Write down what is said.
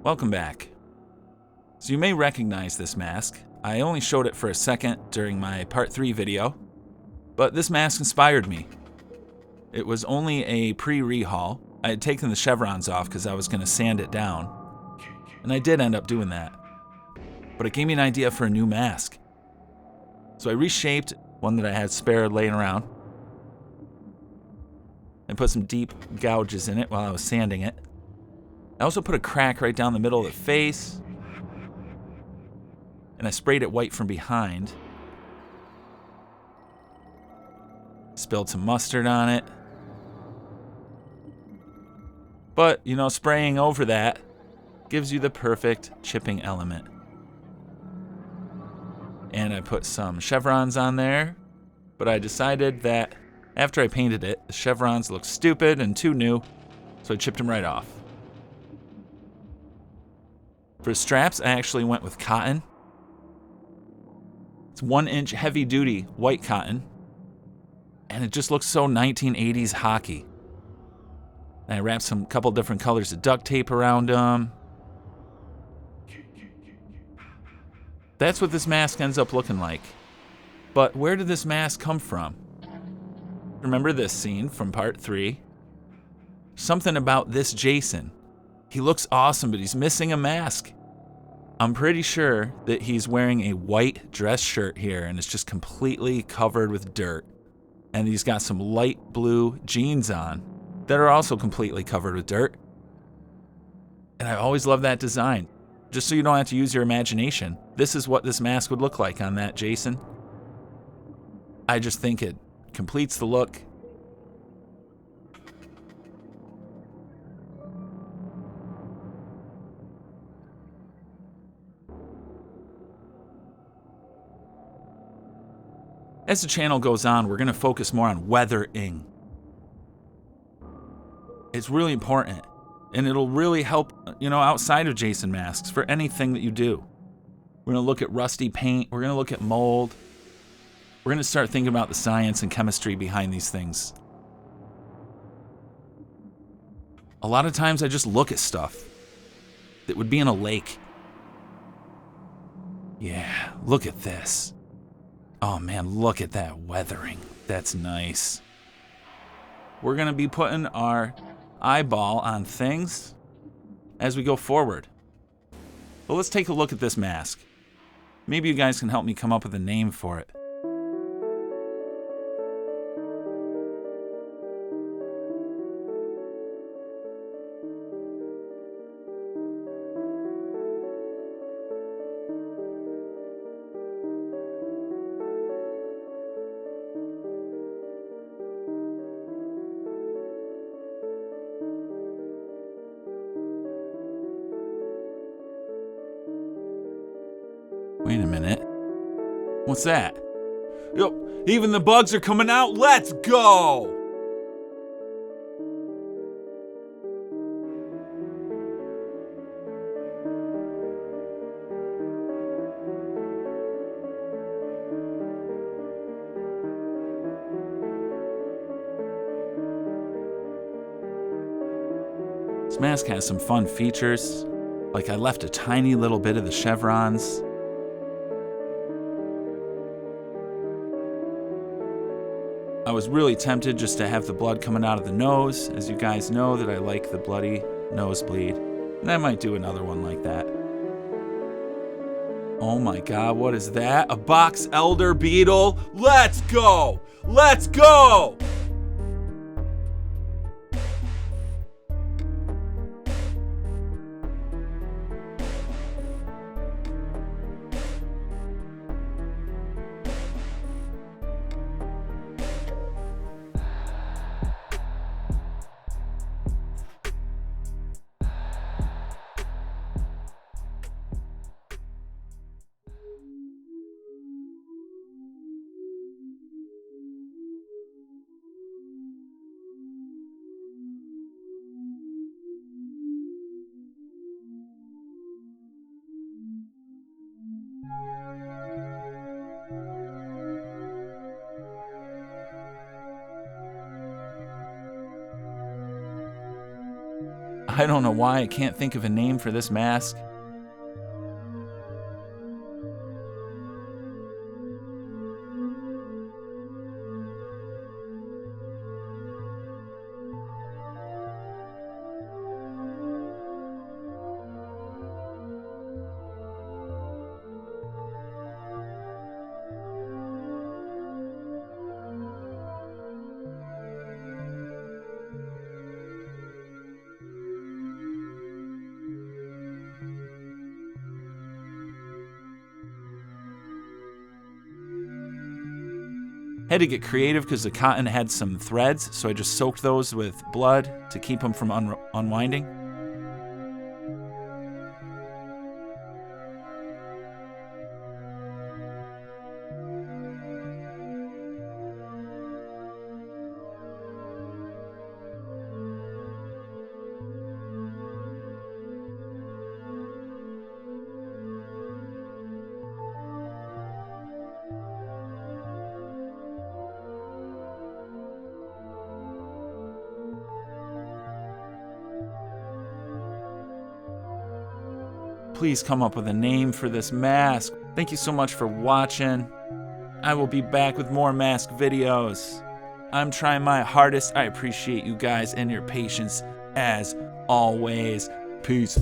Welcome back. So you may recognize this mask. I only showed it for a second during my part 3 video, but this mask inspired me. It was only a pre-rehaul. I had taken the chevrons off because I was going to sand it down, and I did end up doing that. But it gave me an idea for a new mask. So I reshaped one that I had spare laying around and put some deep gouges in it while I was sanding it. I also put a crack right down the middle of the face, and I sprayed it white from behind. Spilled some mustard on it. But, you know, spraying over that gives you the perfect chipping element. And I put some chevrons on there, but I decided that after I painted it, the chevrons looked stupid and too new, so I chipped them right off. For straps, I actually went with cotton. It's 1-inch heavy-duty white cotton, and it just looks so 1980s hockey. And I wrapped some couple different colors of duct tape around them. That's what this mask ends up looking like. But where did this mask come from? Remember this scene from part 3? Something about this Jason. He looks awesome, but he's missing a mask. I'm pretty sure that he's wearing a white dress shirt here, and it's just completely covered with dirt. And he's got some light blue jeans on that are also completely covered with dirt. And I always love that design. Just so you don't have to use your imagination, this is what this mask would look like on that Jason. I just think it completes the look. As the channel goes on, we're going to focus more on weathering. It's really important, and it'll really help, outside of Jason masks for anything that you do. We're going to look at rusty paint. We're going to look at mold. We're going to start thinking about the science and chemistry behind these things. A lot of times I just look at stuff that would be in a lake. Yeah, look at this. Oh man, look at that weathering. That's nice. We're going to be putting our eyeball on things as we go forward. But let's take a look at this mask. Maybe you guys can help me come up with a name for it. Wait a minute. What's that? Yo, even the bugs are coming out. Let's go! This mask has some fun features. Like I left a tiny little bit of the chevrons. I was really tempted just to have the blood coming out of the nose. As you guys know that I like the bloody nosebleed. And I might do another one like that. Oh my god, what is that? A box elder beetle? Let's go! Let's go! I don't know why I can't think of a name for this mask. Had to get creative because the cotton had some threads, so I just soaked those with blood to keep them from unwinding. Please come up with a name for this mask. Thank you so much for watching. I will be back with more mask videos. I'm trying my hardest. I appreciate you guys and your patience as always. Peace.